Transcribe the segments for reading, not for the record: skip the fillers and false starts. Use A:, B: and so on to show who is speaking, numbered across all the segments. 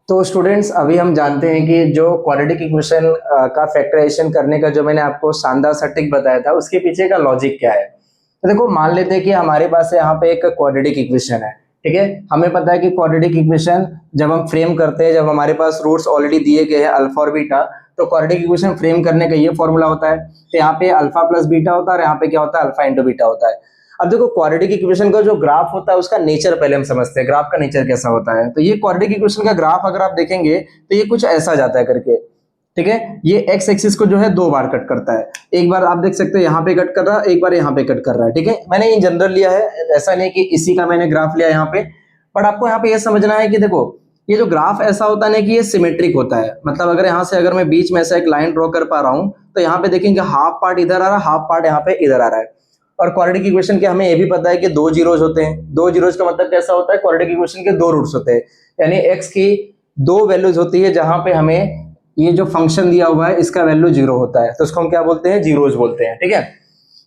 A: तो स्टूडेंट्स अभी हम जानते हैं कि जो क्वाड्रेटिक इक्वेशन का फैक्टराइजेशन करने का जो मैंने आपको शानदार सा ट्रिक बताया था उसके पीछे का लॉजिक क्या है। तो देखो मान लेते हैं कि हमारे पास यहाँ पे एक क्वाड्रेटिक इक्वेशन है, ठीक है। हमें पता है कि क्वाड्रेटिक इक्वेशन जब हम फ्रेम करते हैं, जब हमारे पास रूट्स ऑलरेडी दिए गए हैं अल्फा और बीटा, तो क्वाड्रेटिक इक्वेशन फ्रेम करने का ये फॉर्मूला होता है। तो यहाँ पे अल्फा प्लस बीटा होता है और यहाँ पे क्या होता है, अल्फा इंटू बीटा होता है। अब देखो क्वाड्रेटिक इक्वेशन का जो ग्राफ होता है उसका नेचर पहले हम समझते हैं, ग्राफ का नेचर कैसा होता है। तो ये क्वाड्रेटिक इक्वेशन का ग्राफ अगर आप देखेंगे तो ये कुछ ऐसा जाता है करके, ठीक है। ये एक्स एक्सिस को जो है दो बार कट करता है, एक बार आप देख सकते हैं यहाँ पे कट कर रहा है, एक बार यहाँ पे कट कर रहा है, ठीक है। मैंने इन जनरल लिया है, ऐसा नहीं कि इसी का मैंने ग्राफ लिया यहाँ पे, बट आपको यहाँ पे ये समझना है कि देखो ये जो ग्राफ ऐसा होता है ना कि ये सिमेट्रिक होता है। मतलब अगर यहाँ से अगर मैं बीच में ऐसा एक लाइन ड्रॉ कर पा रहा हूँ तो यहाँ पे देखेंगे हाफ पार्ट इधर आ रहा है, हाफ पार्ट यहाँ पे इधर आ रहा है। और क्वाड्रेटिक इक्वेशन के हमें ये भी पता है कि दो जीरोज होते हैं। दो जीरोज का मतलब कैसा होता है, क्वाड्रेटिक इक्वेशन के दो रूट्स होते हैं, यानी एक्स की दो वैल्यूज होती है जहां पे हमें ये जो फंक्शन दिया हुआ है इसका वैल्यू जीरो होता है, तो उसको हम क्या बोलते हैं, जीरोज बोलते हैं, ठीक है।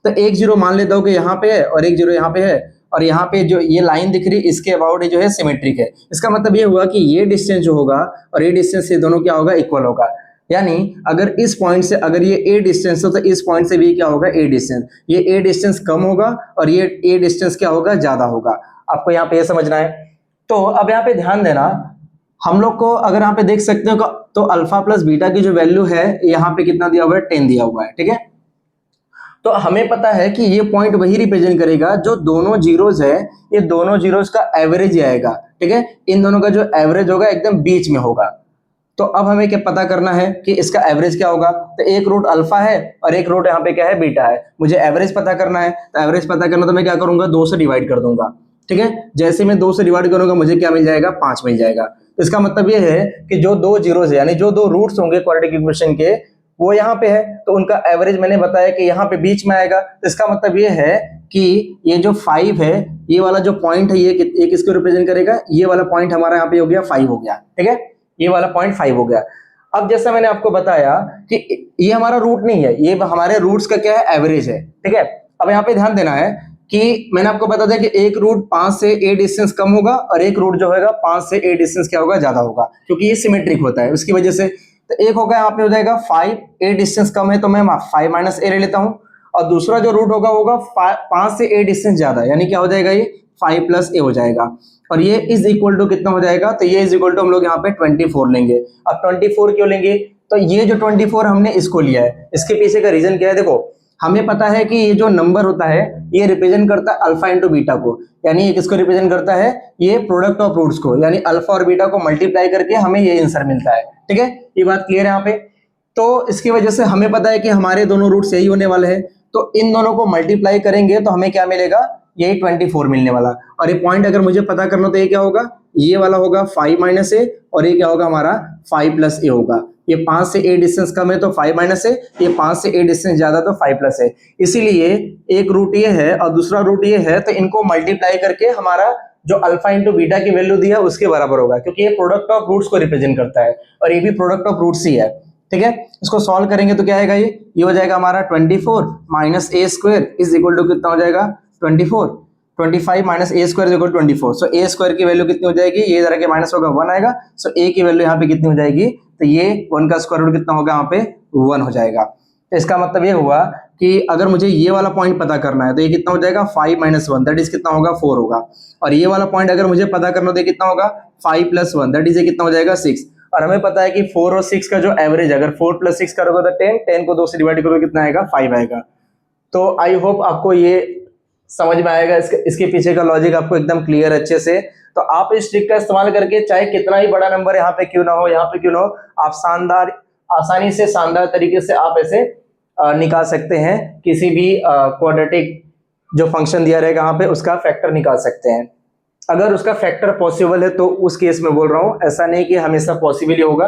A: तो एक जीरो मान लेता हूं कि यहाँ पे है और एक जीरो यहाँ पे है, और यहाँ पे जो ये लाइन दिख रही है इसके अबाउट जो है सिमेट्रिक है। इसका मतलब ये हुआ कि ये डिस्टेंस जो होगा और ये डिस्टेंस ये दोनों क्या होगा, इक्वल होगा। यानी अगर इस पॉइंट से अगर ये ए डिस्टेंस हो तो इस पॉइंट से भी क्या होगा, ए डिस्टेंस। ये ए डिस्टेंस कम होगा और ये ए डिस्टेंस क्या होगा, ज्यादा होगा। आपको यहाँ पे ये समझना है। तो अब यहाँ पे ध्यान देना, हम लोग को अगर यहाँ पे देख सकते हो तो अल्फा प्लस बीटा की जो वैल्यू है यहाँ पे कितना दिया हुआ है, 10 दिया हुआ है, ठीक है। तो हमें पता है कि ये पॉइंट वही रिप्रेजेंट करेगा जो दोनों जीरोज है, ये दोनों जीरोज का एवरेज आएगा, ठीक है। इन दोनों का जो एवरेज होगा एकदम बीच में होगा। तो अब हमें क्या पता करना है कि इसका एवरेज क्या होगा। तो एक रूट अल्फा है और एक रूट यहाँ पे क्या है, बीटा है। मुझे एवरेज पता करना है, तो एवरेज पता करना तो मैं क्या करूंगा, 2 से डिवाइड कर दूंगा, ठीक है। जैसे मैं 2 से डिवाइड करूंगा मुझे क्या मिल जाएगा, 5 मिल जाएगा। तो इसका मतलब ये है कि जो दो जीरोस है यानी जो दो रूट्स होंगे क्वाड्रेटिक इक्वेशन के वो यहाँ पे है, तो उनका एवरेज मैंने बताया कि यहाँ पे बीच में आएगा। तो इसका मतलब ये है कि ये जो 5 है, ये वाला जो पॉइंट है ये किसको रिप्रेजेंट करेगा, ये वाला पॉइंट हमारा यहाँ पे हो गया 5 हो गया, ठीक है। ये वाला पॉइंट 5 हो गया। अब जैसा मैंने आपको बताया कि ये हमारा रूट नहीं है, ये हमारे रूट्स का क्या है, एवरेज है, ठीक है। अब यहाँ पे ध्यान देना है कि मैंने आपको बता दिया कि एक रूट 5 से ए डिस्टेंस कम होगा और एक रूट जो होगा 5 से ए डिस्टेंस क्या होगा, ज्यादा होगा, क्योंकि ये सिमेट्रिक होता है उसकी वजह से। तो एक होगा यहाँ पे हो जाएगा 5, ए डिस्टेंस कम है तो मैं 5 माइनस ए ले लेता हूँ, और दूसरा जो रूट होगा 5 से ए डिस्टेंस ज्यादा, यानी क्या हो जाएगा, ये 5 प्लस ए हो जाएगा। और ये इज इक्वल टू कितना हो जाएगा, तो ये इज इक्वल टू हम लोग यहाँ पे 24 लेंगे। अब 24 क्यों लेंगे, तो ये जो 24 हमने इसको लिया है, इसके पीछे का रीजन क्या है, देखो हमें पता है कि ये जो नंबर होता है ये रिप्रेजेंट करता है अल्फा इंटू बीटा को, यानी ये किसको रिप्रेजेंट करता है, ये प्रोडक्ट ऑफ रूट्स को, यानी अल्फा और बीटा को मल्टीप्लाई करके हमें ये आंसर मिलता है, ठीक है। ये बात क्लियर है यहाँ पे। तो इसकी वजह से हमें पता है कि हमारे दोनों रूट्स यही होने वाले हैं, तो इन दोनों को मल्टीप्लाई करेंगे तो हमें क्या मिलेगा, यही 24 मिलने वाला। और ये पॉइंट अगर मुझे पता करना तो ये क्या होगा, ये वाला होगा 5 माइनस ए, और ये क्या होगा हमारा 5 प्लस ए होगा। ये 5 से ए डिस्टेंस कम है तो 5 माइनस ए, ये 5 से ए डिस्टेंस ज्यादा तो 5 प्लस ए। इसीलिए एक रूट ये है और दूसरा रूट ये है, तो इनको मल्टीप्लाई करके हमारा जो अल्फा इंटू बीटा की वैल्यू दी है उसके बराबर होगा, क्योंकि ये प्रोडक्ट ऑफ रूट्स को रिप्रेजेंट करता है और ये भी प्रोडक्ट ऑफ रूट्स ही है, ठीक है। इसको सॉल्व करेंगे तो क्या आएगा, ये हो जाएगा हमारा 24 minus A square is equal to कितना हो जाएगा, 24। 25 minus A square is equal to 24। So A square की वैल्यू कितनी हो जाएगी, ये इधर के माइनस होगा 1 आएगा। सो ए की वैल्यू यहाँ पे कितनी हो जाएगी, तो ये 1 का स्क्वायर रूट कितना होगा, यहाँ पे 1 हो जाएगा। तो इसका मतलब ये हुआ कि अगर मुझे ये वाला पॉइंट पता करना है तो ये कितना हो जाएगा, 5 माइनस 1 दैट इज कितना होगा, 4 होगा। और ये वाला पॉइंट अगर मुझे पता करना हो तो कितना होगा, 5 प्लस 1 दैट इज ये कितना हो जाएगा, 6। और हमें पता है कि 4 और 6 का जो एवरेज, अगर 4 प्लस 6 करोगे तो 10, 10 को 2 से डिवाइड करोगे कितना आएगा, 5 आएगा। तो आई होप आपको ये समझ में आएगा, इसके पीछे का लॉजिक आपको एकदम क्लियर अच्छे से। तो आप इस ट्रिक का इस्तेमाल करके चाहे कितना ही बड़ा नंबर यहाँ पे क्यों ना हो, यहाँ पे क्यों ना हो, आप आसानी से शानदार तरीके से आप ऐसे निकाल सकते हैं। किसी भी क्वाड्रेटिक जो फंक्शन दिया रहेगा यहाँ पे उसका फैक्टर निकाल सकते हैं। अगर उसका फैक्टर पॉसिबल है तो उस केस में बोल रहा हूँ, ऐसा नहीं कि हमेशा पॉसिबल ही होगा।